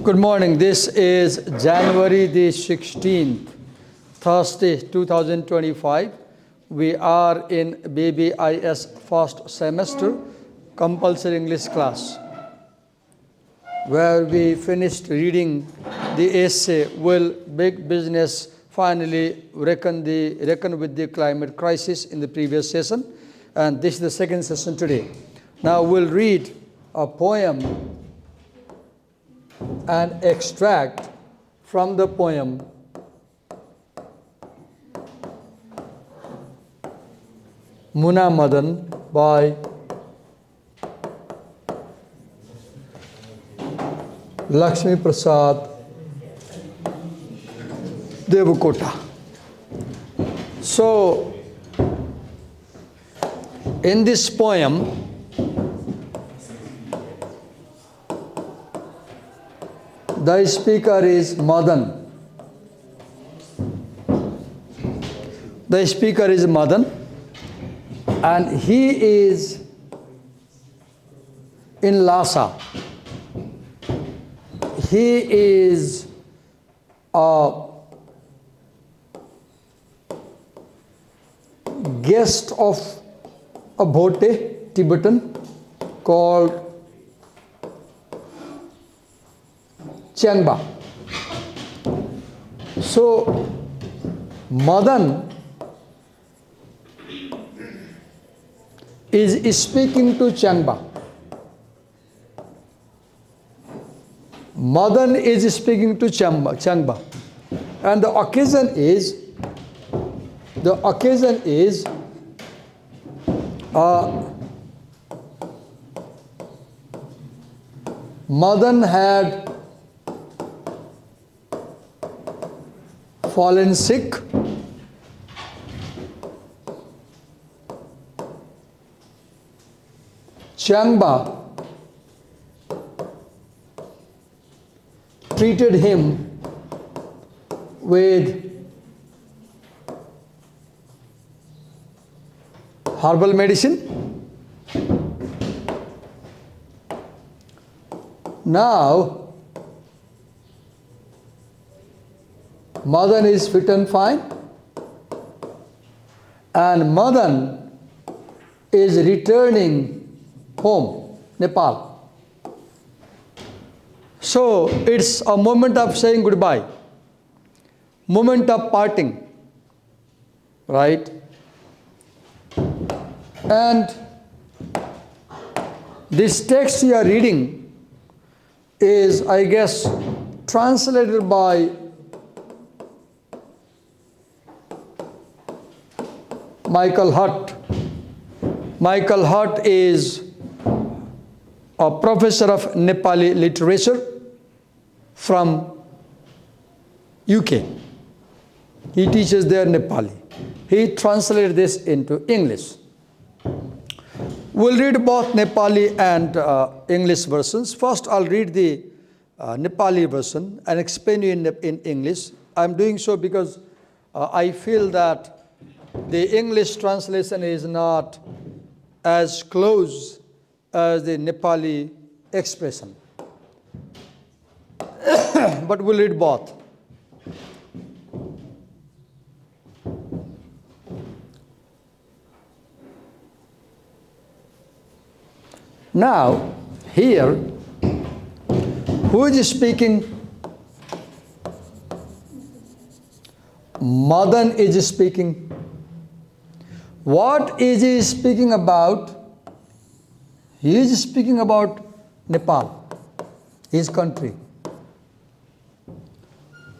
Good morning. This is January the 16th, Thursday, 2025. We are in BBIS first semester compulsory English class, where we finished reading the essay, Will Big Business Finally Reckon with the Climate Crisis, in the previous session, and this is the second session today. Now we'll read a poem and extract from the poem Madan by Laxmi Prasad, Devkota. So, in this poem, the speaker is Madan. The speaker is Madan, and he is in Lhasa. He is a guest of a Bhote, Tibetan, called Changba. So, Madan is speaking to Changba. Madan is speaking to Changba. And the occasion is Madan had fallen sick. Changba treated him with herbal medicine. Now, Madan is fit and fine, and Madan is returning home, Nepal. So, it's a moment of saying goodbye, moment of parting, right? And this text you are reading is, I guess, translated by Michael Hart. Michael Hart is a professor of Nepali literature from UK. He teaches there Nepali. He translated this into English. We'll read both Nepali and English versions. First, I'll read the Nepali version and explain you in English. I'm doing so because I feel that the English translation is not as close as the Nepali expression. But we'll read both. Now, here, who is speaking? Madan is speaking. What is he speaking about? He is speaking about Nepal, his country.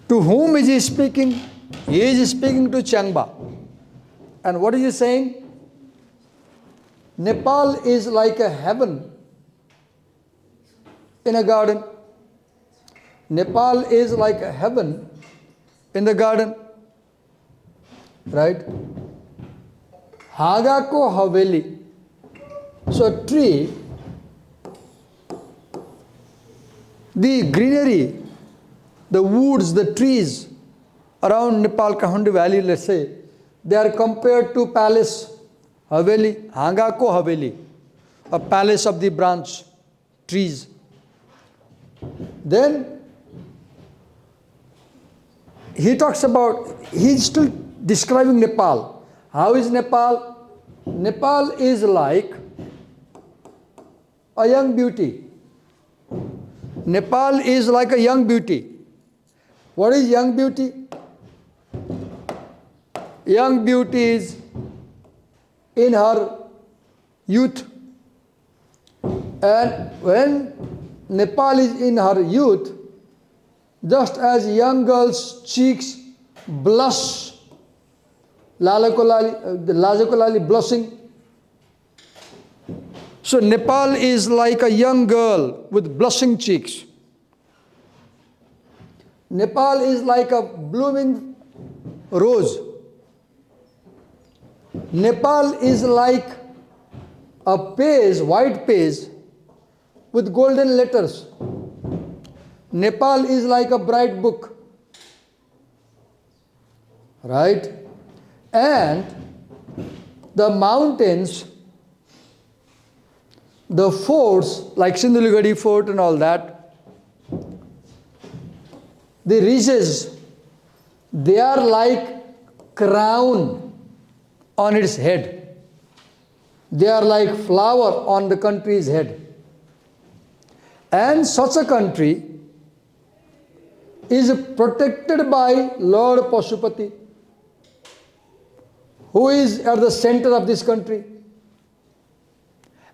To whom is he speaking? He is speaking to Changba. And what is he saying? Nepal is like a heaven in a garden. Nepal is like a heaven in the garden. Right? Haga ko haveli. So a tree, the greenery, the woods, the trees around Nepal Kahundi Valley, let's say, they are compared to palace, haveli, hanga ko haveli, a palace of the branch trees. Then he talks about, he's still describing Nepal. How is Nepal? Nepal is like a young beauty. Nepal is like a young beauty. What is young beauty? Young beauty is in her youth. And when Nepal is in her youth, just as young girls' cheeks blush, lajakolali blushing. So Nepal is like a young girl with blushing cheeks. Nepal is like a blooming rose. Nepal is like a page, white page with golden letters. Nepal is like a bright book. Right? And the mountains, the forts like Sindhulgadi fort and all that, the ridges, they are like crown on its head. They are like flower on the country's head. And such a country is protected by Lord Pashupati, who is at the center of this country.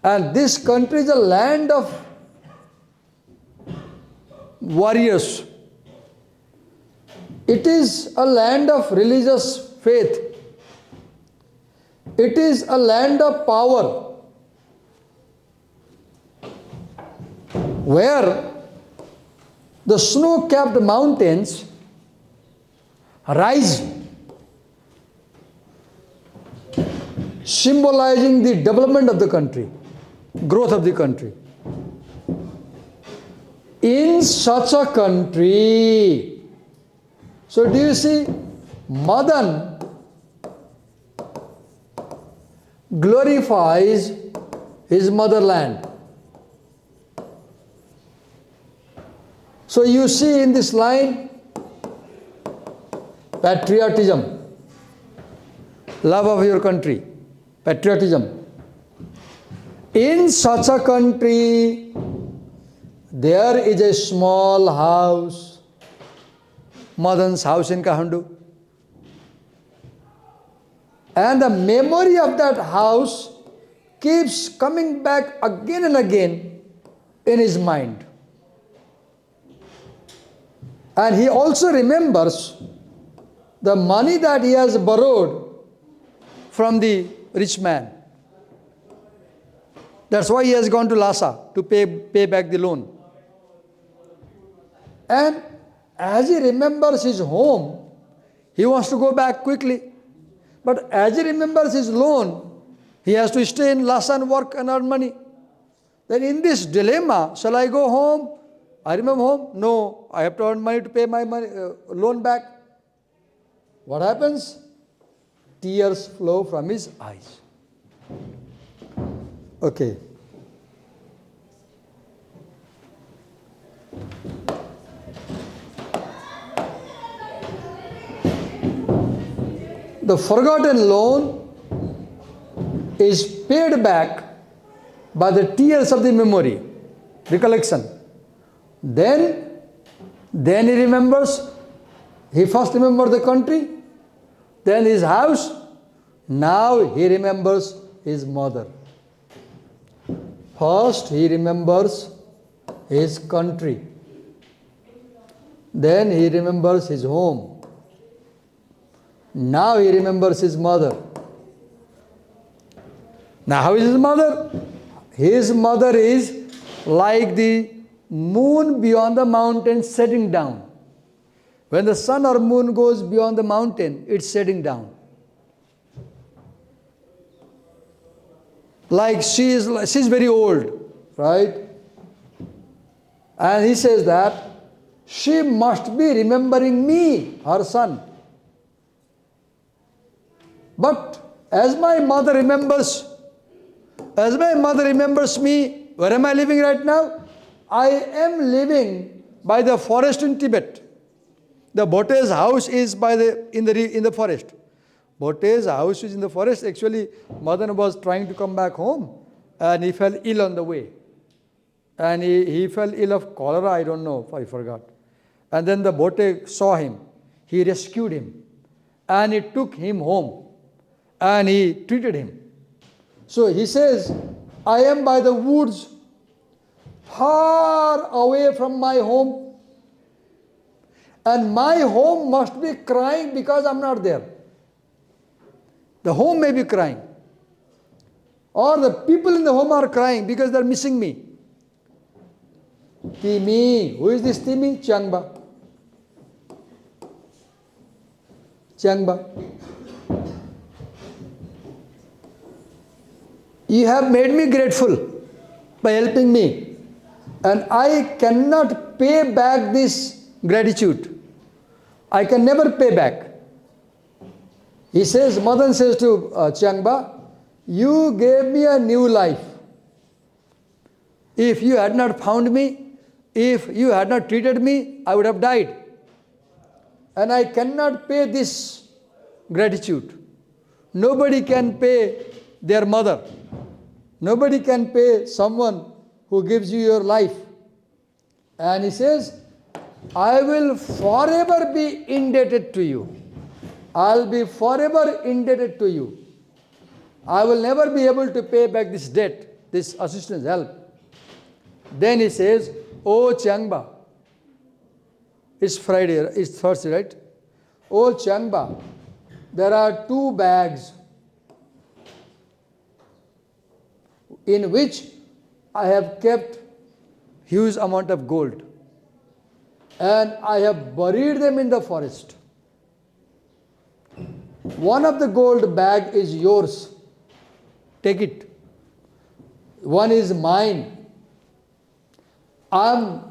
And this country is a land of warriors. It is a land of religious faith. It is a land of power, where the snow-capped mountains rise, symbolizing the development of the country, growth of the country. In such a country, so do you see, Madan glorifies his motherland. So you see in this line, patriotism, love of your country, patriotism. In such a country, there is a small house, Madan's house in Kahandu. And the memory of that house keeps coming back again and again in his mind. And he also remembers the money that he has borrowed from the rich man. That's why he has gone to Lhasa to pay back the loan. And as he remembers his home, he wants to go back quickly. But as he remembers his loan, he has to stay in Lhasa and work and earn money. Then in this dilemma, shall I go home? I remember home? No, I have to earn money to pay my loan back. What happens? Tears flow from his eyes. Okay. The forgotten loan is paid back by the tears of the memory, recollection. Then he remembers, he first remembers the country, then his house, now he remembers his mother. First he remembers his country, then he remembers his home. Now he remembers his mother. Now how is his mother? His mother is like the moon beyond the mountain setting down. When the sun or moon goes beyond the mountain, it's setting down. Like she's very old, right? And he says that she must be remembering me, her son. But as my mother remembers me, where am I living right now? I am living by the forest in Tibet. The Bhote's house is in the forest. Bhote's house is in the forest. Actually, Madan was trying to come back home, and he fell ill on the way. And he fell ill of cholera, I don't know, I forgot. And then the Bhote saw him. He rescued him. And he took him home. And he treated him. So he says, I am by the woods, far away from my home. And my home must be crying because I'm not there. The home may be crying. Or the people in the home are crying because they're missing me. Timi. Who is this Timi? Changba. Changba. You have made me grateful by helping me. And I cannot pay back this gratitude. I can never pay back. He says, Madan says to Changba, you gave me a new life. If you had not found me, if you had not treated me, I would have died. And I cannot pay this gratitude. Nobody can pay their mother. Nobody can pay someone who gives you your life. And he says, I will forever be indebted to you. I'll be forever indebted to you. I will never be able to pay back this debt, this assistance, help. Then he says, Oh Changba, it's Friday, it's Thursday, right? Oh Changba, there are 2 bags in which I have kept huge amount of gold. And I have buried them in the forest. One of the gold bag is yours. Take it. One is mine. I'm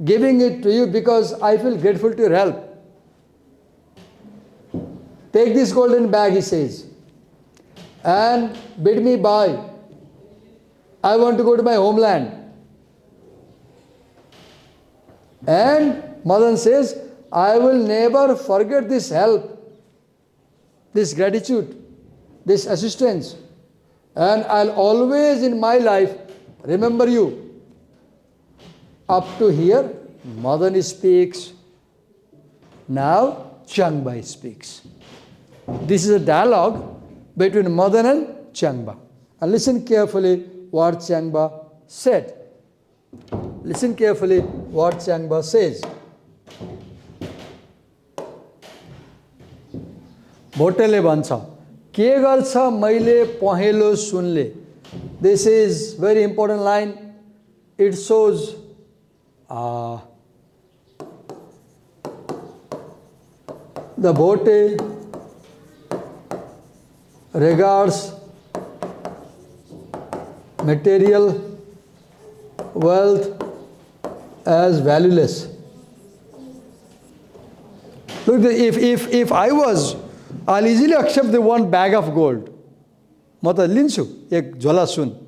giving it to you because I feel grateful to your help. Take this golden bag, he says, and bid me bye. I want to go to my homeland. And Madan says, I will never forget this help, this gratitude, this assistance. And I'll always in my life remember you. Up to here, Madan speaks. Now, Changba speaks. This is a dialogue between Madan and Changba. And listen carefully what Changba said. Listen carefully what Changba says. Bhotele bhancha, के गर्छ मैले पहेँलो सुनले. This is very important line. It shows the Bhote regards material wealth as valueless. Look, if I was, I'll easily accept the one bag of gold. Mata linsu, ek jhala sun.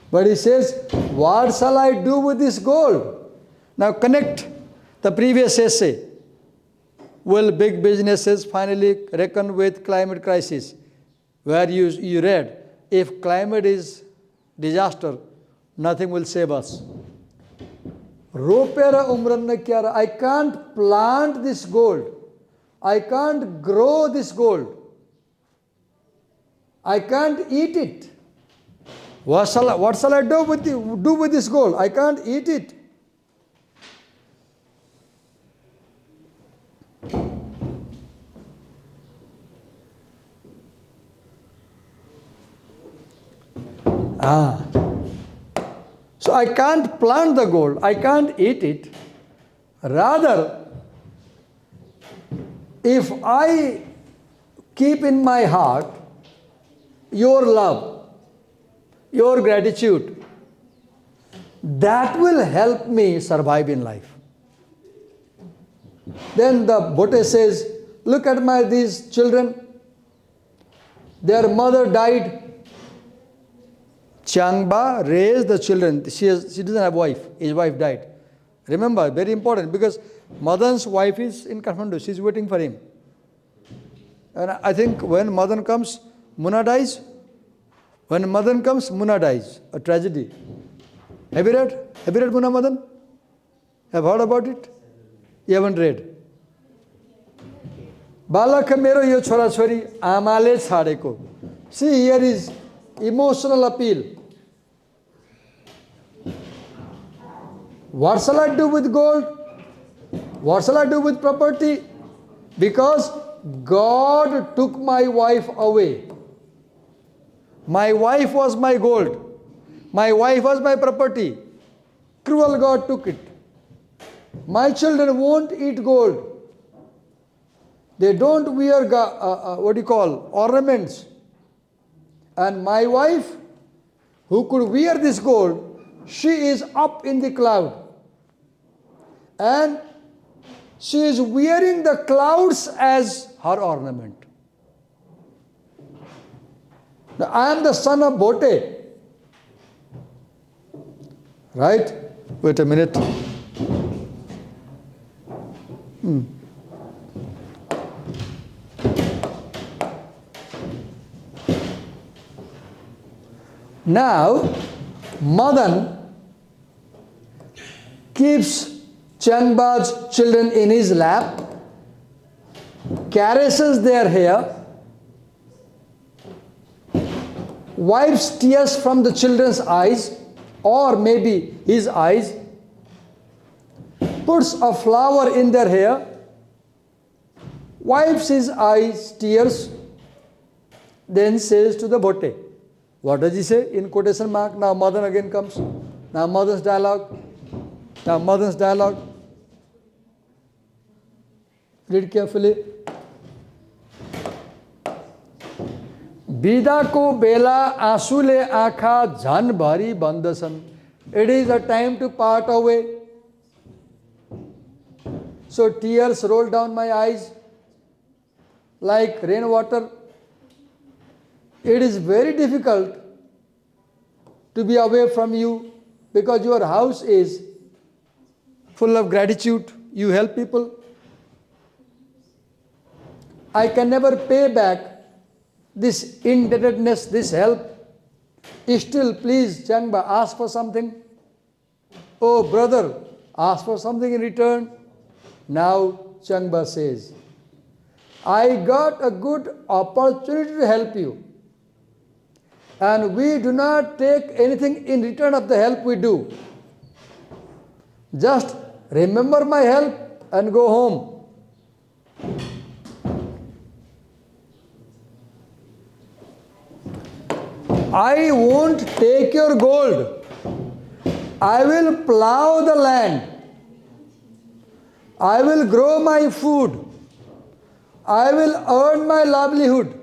But he says, what shall I do with this gold? Now connect the previous essay. Will big businesses finally reckon with climate crisis? Where you read, if climate is disaster, nothing will save us. Ropera umranna kyara. I can't plant this gold. I can't grow this gold. I can't eat it. What shall I do with this gold? I can't eat it. So I can't plant the gold. I can't eat it. Rather, if I keep in my heart your love, your gratitude, that will help me survive in life. Then the Bhote says, look at these children. Their mother died. Changba raised the children. She doesn't have a wife. His wife died. Remember, very important, because Madan's wife is in Kathmandu. She's waiting for him. And I think when Madan comes, Muna dies. When Madan comes, Muna dies. A tragedy. Have you read? Have you read Muna Madan? Have heard about it? You haven't read. Balaka mero yo chora chori amale chhadeko. See, here is emotional appeal. What shall I do with gold? What shall I do with property? Because God took my wife away. My wife was my gold. My wife was my property. Cruel God took it. My children won't eat gold. They don't wear, ornaments. And my wife, who could wear this gold, she is up in the cloud. And she is wearing the clouds as her ornament. Now, I am the son of Bote. Right? Wait a minute. Now, Madan keeps Changba's children in his lap, caresses their hair, wipes tears from the children's eyes, or maybe his eyes, puts a flower in their hair, wipes his eyes, tears, then says to the Bhote. What does he say in quotation mark? Now Madan again comes. Now Madan's dialogue. Now Madan's dialogue. Read carefully. Bida ko bela asule आँखा झन भरी बन्दछन्. It is a time to part away. So tears roll down my eyes like rainwater. It is very difficult to be away from you because your house is full of gratitude. You help people. I can never pay back this indebtedness, this help. Still, please, Changba, ask for something. Oh, brother, ask for something in return. Now, Changba says, I got a good opportunity to help you. And we do not take anything in return of the help we do. Just remember my help and go home. I won't take your gold. I will plow the land. I will grow my food. I will earn my livelihood.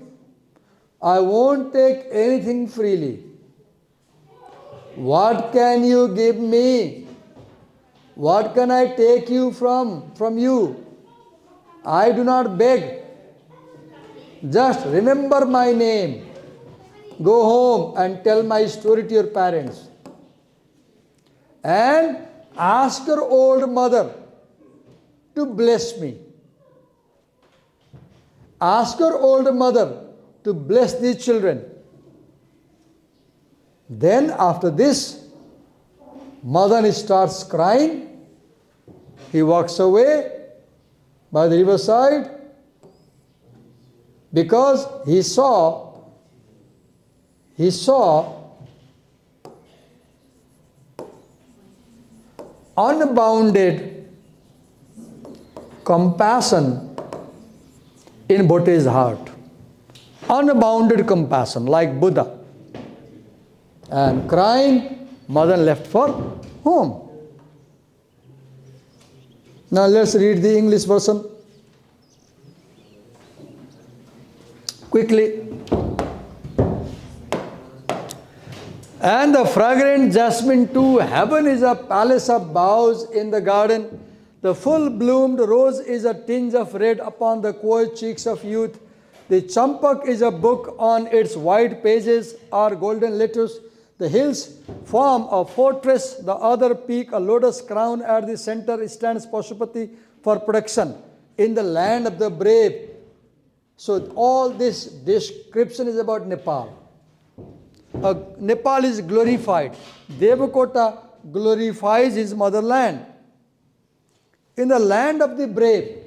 I won't take anything freely. What can you give me? What can I take you from you? I do not beg. Just remember my name. Go home and tell my story to your parents. And ask your old mother to bless me. Ask your old mother to bless these children. Then after this, Madan starts crying. He walks away by the riverside because he saw unbounded compassion in Bhote's heart. Unbounded compassion, like Buddha. And crying, Madan left for home. Now let's read the English version quickly. And the fragrant jasmine too, heaven is a palace of boughs in the garden. The full-bloomed rose is a tinge of red upon the coy cheeks of youth. The champak is a book on its white pages are golden letters. The hills form a fortress, the other peak, a lotus crown at the center stands Pashupati for protection. In the land of the brave. So all this description is about Nepal. Nepal is glorified. Devkota glorifies his motherland. In the land of the brave,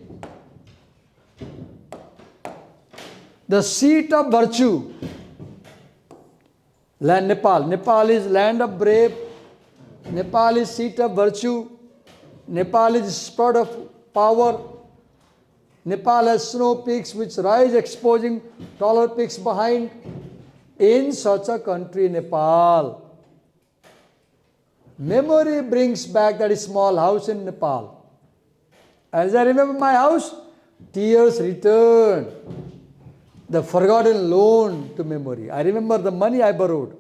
the seat of virtue, land Nepal. Nepal is land of brave. Nepal is seat of virtue. Nepal is spot of power. Nepal has snow peaks which rise, exposing taller peaks behind. In such a country, Nepal, memory brings back that small house in Nepal. As I remember my house, tears return. The forgotten loan to memory. I remember the money I borrowed.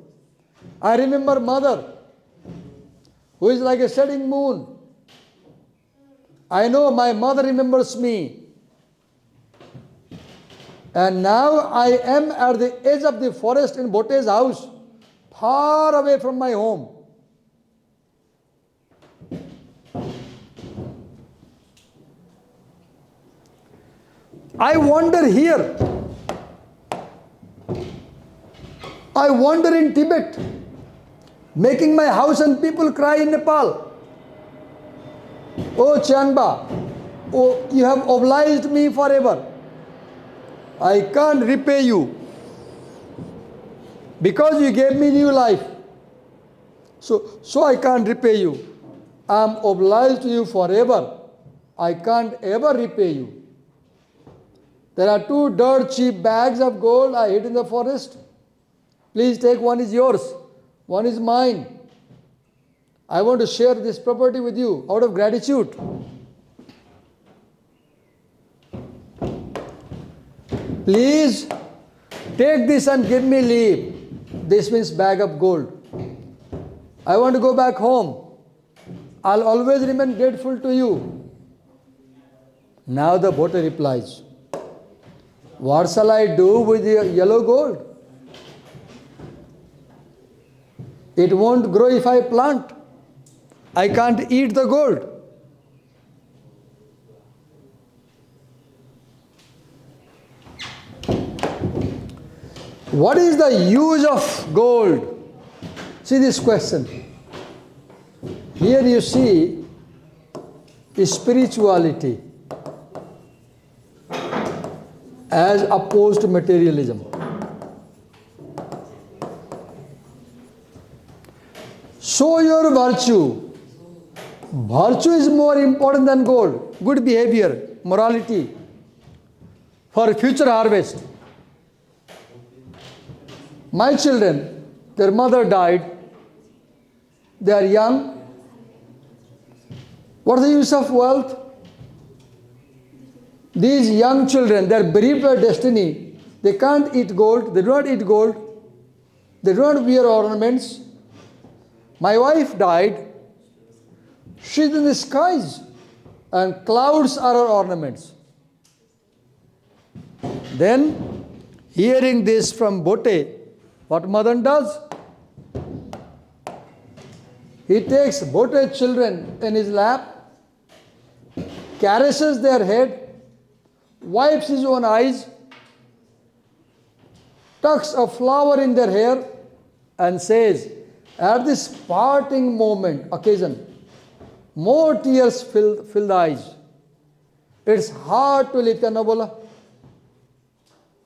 I remember mother, who is like a setting moon. I know my mother remembers me. And now I am at the edge of the forest in Bhote's house, far away from my home. I wander here. I wander in Tibet, making my house and people cry in Nepal. Oh Chanba, oh, you have obliged me forever. I can't repay you because you gave me new life. So I can't repay you. I am obliged to you forever. I can't ever repay you. There are 2 dirt cheap bags of gold I hid in the forest. Please take, one is yours, one is mine. I want to share this property with you out of gratitude. Please take this and give me leave. This means bag of gold. I want to go back home. I'll always remain grateful to you. Now the Bhote replies, what shall I do with the yellow gold? It won't grow if I plant. I can't eat the gold. What is the use of gold? See this question. Here you see spirituality as opposed to materialism. Show your virtue. Virtue is more important than gold. Good behavior, morality for future harvest. My children, their mother died. They are young. What is the use of wealth? These young children, they are bereaved by destiny. They can't eat gold. They do not eat gold. They do not wear ornaments. My wife died. She's in the skies. And clouds are her ornaments. Then, hearing this from Bhote, what Madan does? He takes Bhote's children in his lap, caresses their head, wipes his own eyes, tucks a flower in their hair, and says, at this parting occasion, more tears fill the eyes. It's hard to live. Kya na bola?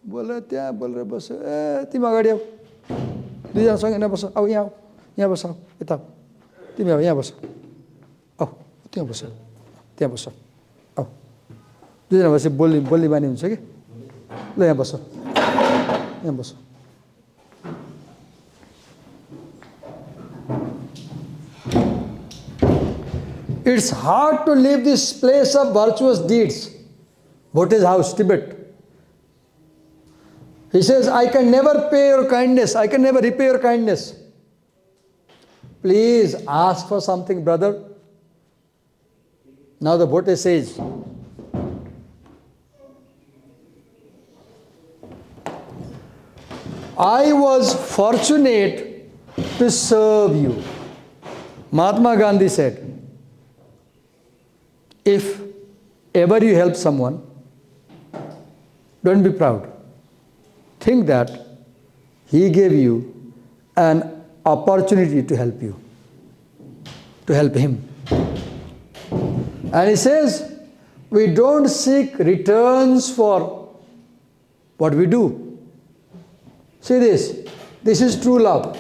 Bola tya bol rahe bas. Tima agadi aau. Duijana सँग यहाँ बस. आऊ यहाँ आऊ. यहाँ बस आऊ. यता. तिमी आऊ यहाँ बस. आऊ. त्यहाँ बस. त्यहाँ बस. आऊ. दुईजना बसे बोल्ने बानी हुन्छ के? ल यहाँ बस. यहाँ बस. It's hard to leave this place of virtuous deeds. Bhote's house, Tibet. He says, I can never pay your kindness. I can never repay your kindness. Please ask for something, brother. Now the Bhote says, I was fortunate to serve you. Mahatma Gandhi said, if ever you help someone, don't be proud. Think that he gave you an opportunity to help you, to help him. And he says, we don't seek returns for what we do. See this. This is true love.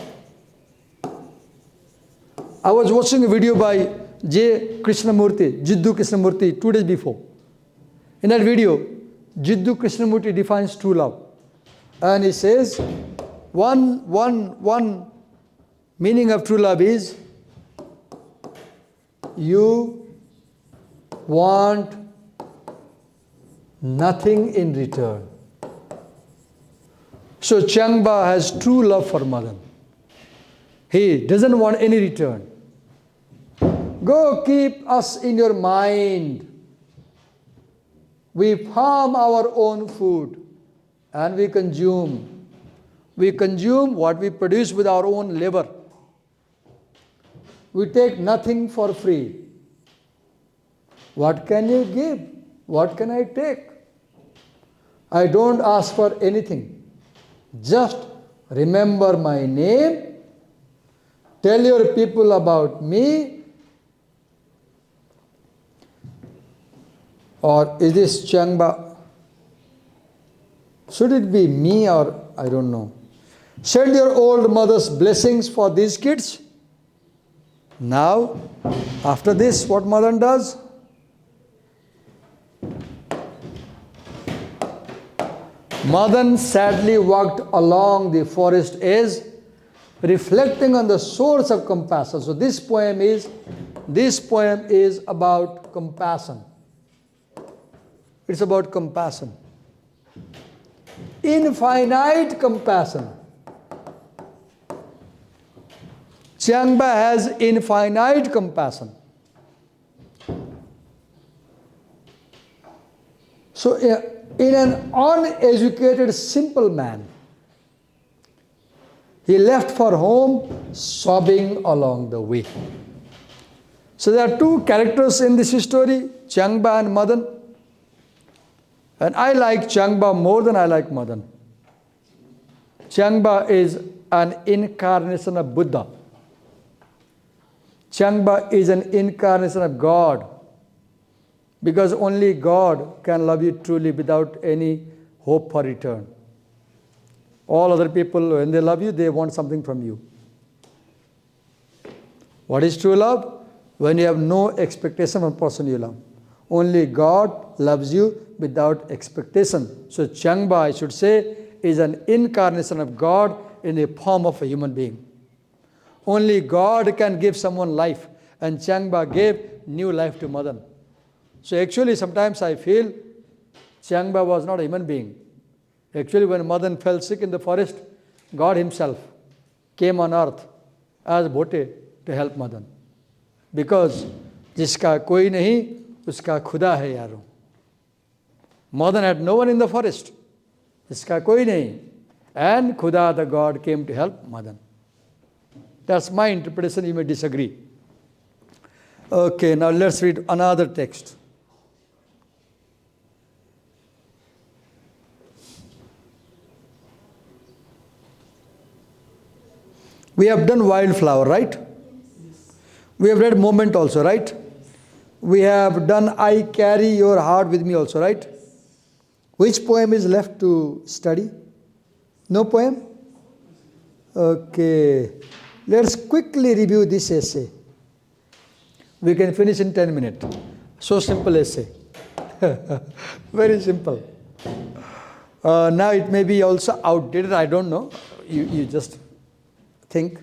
I was watching a video by J. Krishnamurti, Jiddu Krishnamurti, 2 days before. In that video, Jiddu Krishnamurti defines true love. And he says, one meaning of true love is, you want nothing in return. So Changba has true love for Madan. He doesn't want any return. Go keep us in your mind. We farm our own food and we consume. We consume what we produce with our own labor. We take nothing for free. What can you give? What can I take? I don't ask for anything. Just remember my name. Tell your people about me. Or is this Changba? Should it be me or I don't know? Send your old mother's blessings for these kids. Now, after this, what Madan does? Madan sadly walked along the forest edge, reflecting on the source of compassion. So this poem is about compassion. It's about compassion. Infinite compassion. Changba has infinite compassion. So in an uneducated, simple man, he left for home sobbing along the way. So there are two characters in this story, Changba and Madan. And I like Changba more than I like Madan. Changba is an incarnation of Buddha. Changba is an incarnation of God. Because only God can love you truly without any hope for return. All other people, when they love you, they want something from you. What is true love? When you have no expectation from the person you love. Only God loves you without expectation. So Changba, I should say, is an incarnation of God in the form of a human being. Only God can give someone life. And Changba gave new life to Madan. So actually, sometimes I feel Changba was not a human being. Actually, when Madan fell sick in the forest, God himself came on earth as Bhote to help Madan. Because jiska koi nahi, uska khuda hai yaro. Madan had no one in the forest. Jiska koi nahi. And Khuda, the God, came to help Madan. That's my interpretation, you may disagree. Okay, now let's read another text. We have done Wildflower, right? Yes. We have read Moment also, right? We have done I Carry Your Heart With Me also, right? Which poem is left to study? No poem? Okay. Let's quickly review this essay. We can finish in 10 minutes. So simple essay. Very simple. Now it may be also outdated, I don't know. You just think.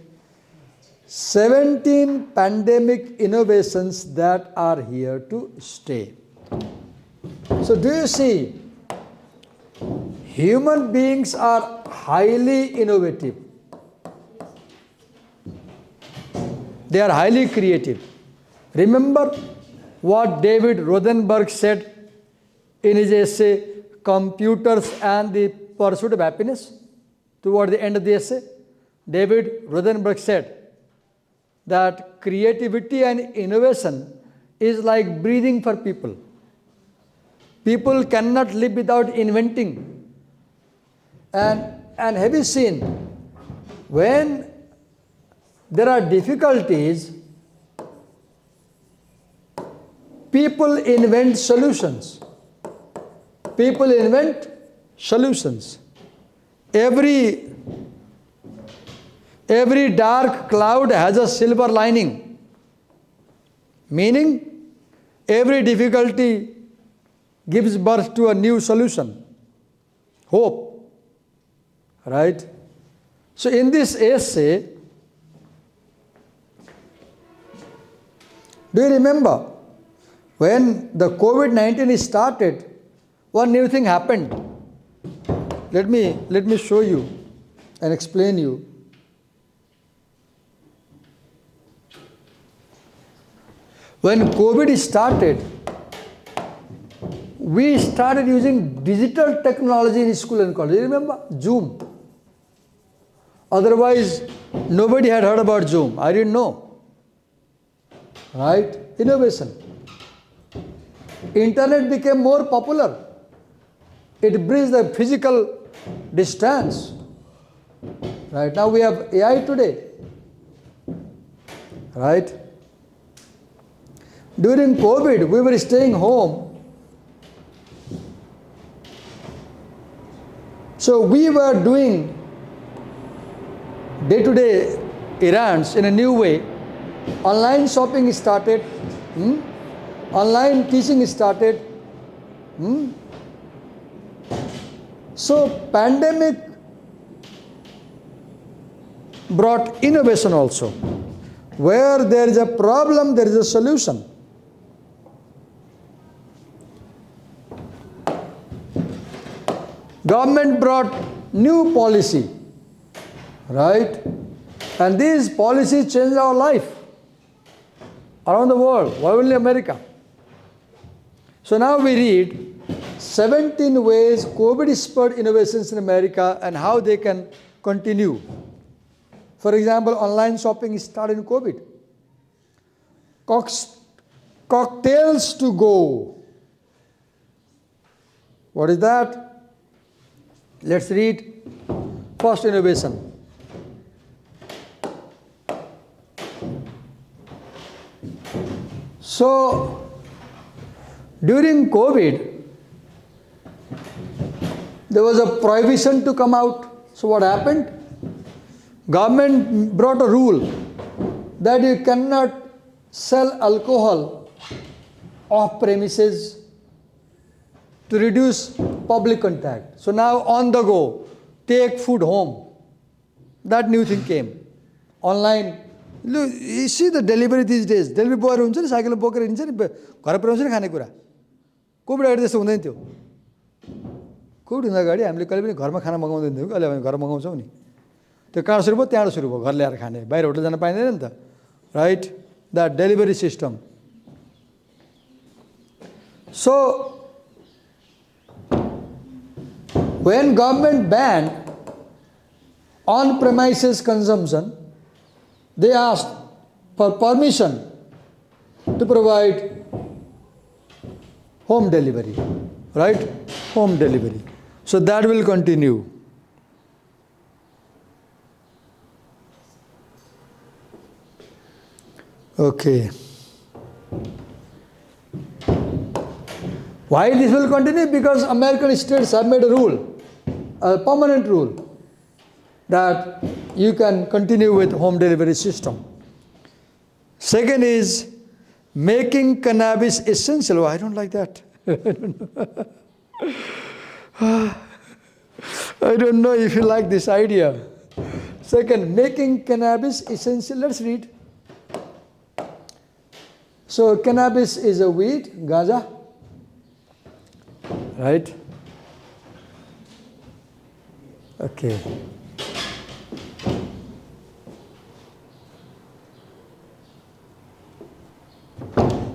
17 pandemic innovations that are here to stay. So do you see, human beings are highly innovative. They are highly creative. Remember what David Rothenberg said in his essay, Computers and the Pursuit of Happiness, toward the end of the essay? David Rothenberg said that creativity and innovation is like breathing for people. People cannot live without inventing. And have you seen, when there are difficulties, people invent solutions. People invent solutions. Every dark cloud has a silver lining. Meaning, every difficulty gives birth to a new solution. Hope. Right? So in this essay, do you remember when the COVID-19 started, one new thing happened? Let me show you and explain you. When COVID started, we started using digital technology in school and college. You remember? Zoom. Otherwise, nobody had heard about Zoom. I didn't know. Right? Innovation. Internet became more popular. It bridged the physical distance. Right? Now we have AI today. Right? During COVID, we were staying home. So we were doing day-to-day errands in a new way. Online shopping started. Online teaching started. So pandemic brought innovation also. Where there is a problem, there is a solution. Government brought new policy, right? And these policies changed our life around the world, why only America? So now we read 17 ways COVID spurred innovations in America and how they can continue. For example, online shopping started in COVID. Cocktails to go. What is that? Let's read first innovation. So, during COVID, there was a prohibition to come out. So what happened? Government brought a rule that you cannot sell alcohol off premises to reduce public contact. So now on the go, take food home. That new thing came. Online. Look, you see the delivery these days. Delivery boy हुन्छ नि cycle बोकेर हिँड्छ नि घर पुऱ्याउँछ नि खानेकुरा. Covid अगाडि त्यस्तो हुँदैन थियो. कोभिड हुँदा अगाडि हामीले कहिले पनि घरमा खाना मगाउँदैन थियौँ. अहिले हामी घर मगाउँछौँ नि. त्यो कहाँ सुरु भयो त्यहाँ सुरु भयो घर ल्याएर खाने. बाहिर होटल जान पाइँदैन नि त. Right? That delivery system. So when government banned on-premises consumption, they asked for permission to provide home delivery, right? Home delivery. So that will continue. Okay. Why this will continue? Because American states have made a rule, a permanent rule, that you can continue with home delivery system. Second is making cannabis essential. Oh, I don't like that. I don't know if you like this idea. Second, making cannabis essential. Let's read. So cannabis is a weed, gaja, right? Okay.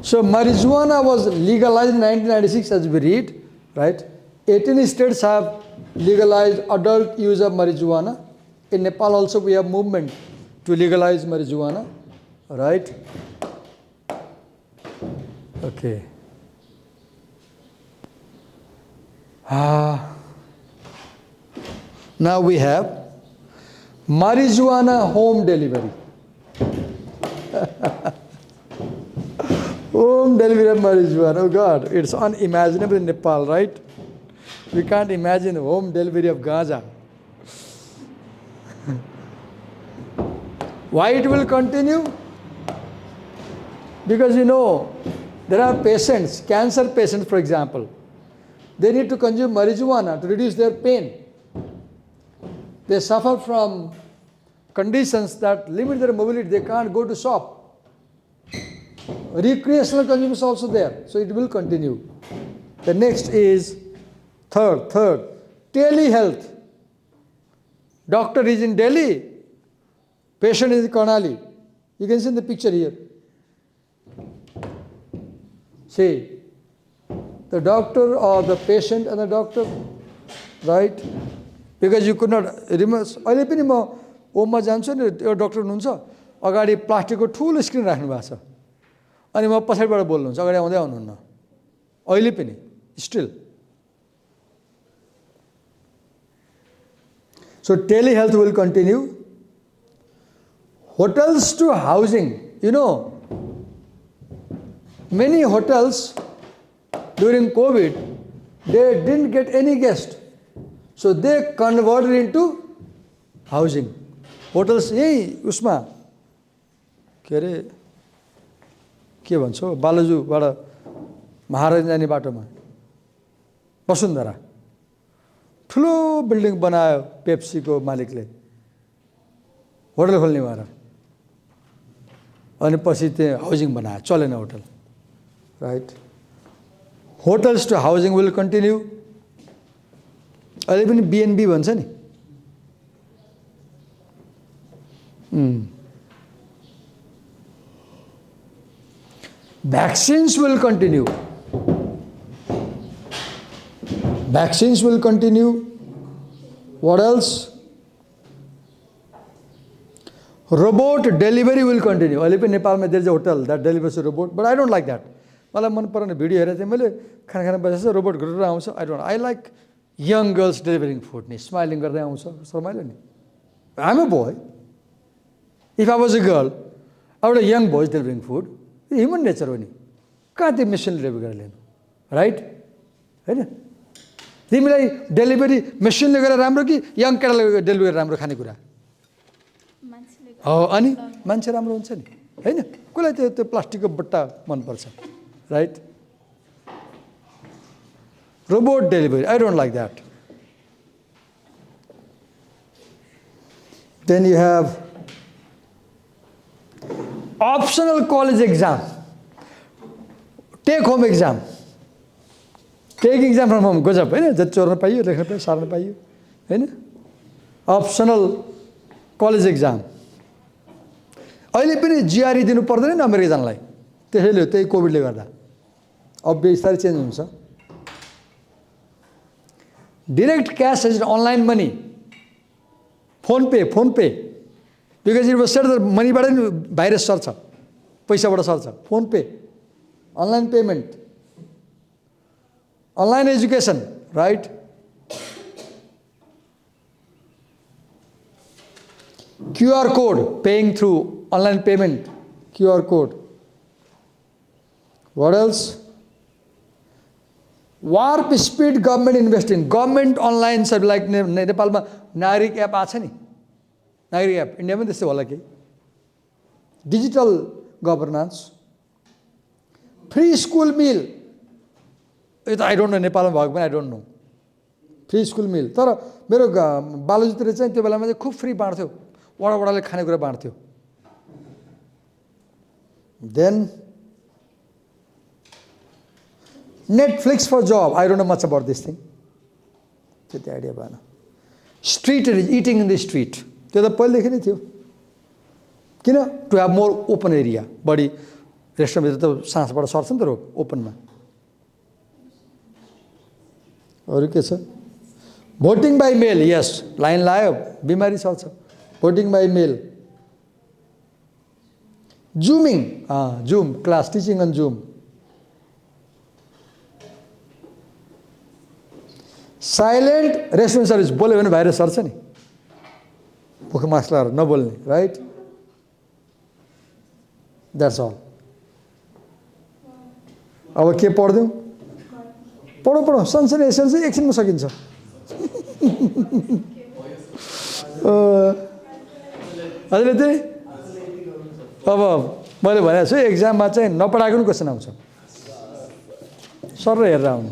So marijuana was legalized in 1996 as we read, right? 18 states have legalized adult use of marijuana. In Nepal also we have movement to legalize marijuana, right? Okay. Now we have marijuana home delivery. Home delivery of marijuana. Oh God, it's unimaginable in Nepal, right? We can't imagine home delivery of ganja. Why it will continue? Because there are patients, cancer patients for example, they need to consume marijuana to reduce their pain. They suffer from conditions that limit their mobility. They can't go to shop. Recreational consumption is also there. So it will continue. The next is third, telehealth. Doctor is in Delhi. Patient is in Karnali. You can see in the picture here. See, the doctor or the patient and the doctor, right? Because you could not remove. अहिले पनि म ओममा जान्छु नि एउटा doctor हुनुहुन्छ अगाडि प्लास्टिकको ठुलो स्क्रिन राख्नु भएको छ अनि म पछाडिबाट बोल्नुहुन्छ अगाडि आउँदै आउनुहुन्न अहिले पनि still. So telehealth will continue. Hotels to housing. Many hotels during COVID, they didn't get any guest. So they converted into housing. Hotels, उसमा के अरे के भन्छ बालाजुबाट महाराज जाने बाटोमा वसुन्धरा ठुलो बिल्डिङ बनायो पेप्सीको मालिकले होटल खोल्ने भएर अनि पछि त्यहाँ हाउसिङ बनायो चलेन hotel right hotels to housing will continue अहिले पनि बीएनबी भन्छ नि vaccines will continue. Vaccines will continue. What else? Robot delivery will continue. अहिले पनि नेपालमा there is a hotel that delivers a robot, but I don't like that. मलाई मन परेन भिडियो हेरेर चाहिँ मैले खाना खाना बसेछ रोबोट गरेर आउँछ I like young girls delivering food नि स्माइलिङ गर्दै आउँछ रमाइलो नि I'm a boy. If I was a girl, I would have young boys delivering food. Human nature हो नि कहाँ त्यो मेसिनले डेलिभर गरेर ल्याउनु राइट हैन तिमीलाई डेलिभरी मेसिनले गरेर राम्रो कि यङ केटाले डेलिभरी गरेर राम्रो खानेकुरा हो अनि मान्छे राम्रो हुन्छ नि हैन कसलाई त्यो प्लास्टिकको बट्टा मनपर्छ right robot delivery I don't like that. Then you have optional college exam, take home exam, take exam from home गजब हैन जति चोर्न पाइयो लेख्न पाइयो सार्न पाइयो हैन optional college exam अहिले पनि जीआरई दिनु पर्दैन नि अमेरिका जानलाई त्यसैले त्यही कोभिडले गर्दा अब बिस्तारै चेन्ज हुन्छ direct cash is online money phone pay because it was said that money बाट नि भाइरस सर्छ पैसाबाट सर्छ फोन पे online payment online education right QR code paying through online payment QR code what else warp speed government investing government online सब like नेपालमा नागरिक app आछ नि नागरिक एप इन्डियामा त्यस्तै होला के digital governance free school meal यो त आई डोन्ट नो नेपालमा भएको पनि I don't know free school meal तर मेरो बालुजीतिर चाहिँ त्यो बेलामा चाहिँ खुब फ्री बाँड्थ्यो वडाले खानेकुरा बाँड्थ्यो then Netflix for job I don't know much about this thing त्यति आइडिया भएन street eating in the street त्यो त पहिलेदेखि नै थियो किन to have more open area बढी रेस्टुरेन्टभित्र त सासबाट सर्छ नि त रोग ओपनमा अरू के छ voting by mail, yes, line लायो, बिमारी चल्छ। Voting by mail. Zooming, Zoom, class teaching on Zoom. Silent restaurant service, बोल्यो भने भाइरस सर्छ नि, मुख मास्क लगाएर नबोल्ने, राइट? That's all. अब के पढ्दिउँ? पढौँ पढौँ, सनसनी एसेन्स चाहिँ एकछिनमा सकिन्छ। हजुरले त्यही अब मैले भनेको छु एक्जाममा चाहिँ नपढाएको पनि क्वेसन आउँछ, सर हेरेर आउने।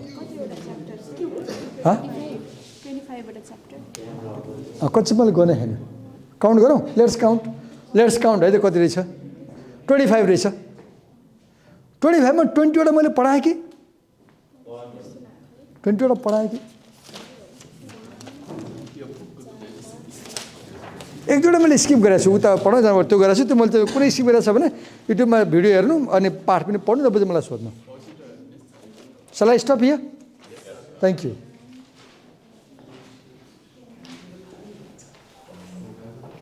कति मैले गने छैन, काउन्ट गरौँ, लेट्स काउन्ट है त कति रहेछ? 25 रहेछ। 25मा 20वटा मैले पढाएँ कि 20वटा पढाएँ कि एक दुईवटा मैले स्किप गरेको छु, उता पढाउँ जानु त्यो गरेको छु, त्यो मैले त्यो कुनै स्किप गरेको छ भने युट्युबमा भिडियो हेर्नु अनि पाठ पनि पढ्नु, तपाईँ मलाई सोध्नु। सलाई स्टप हियर? Thank you.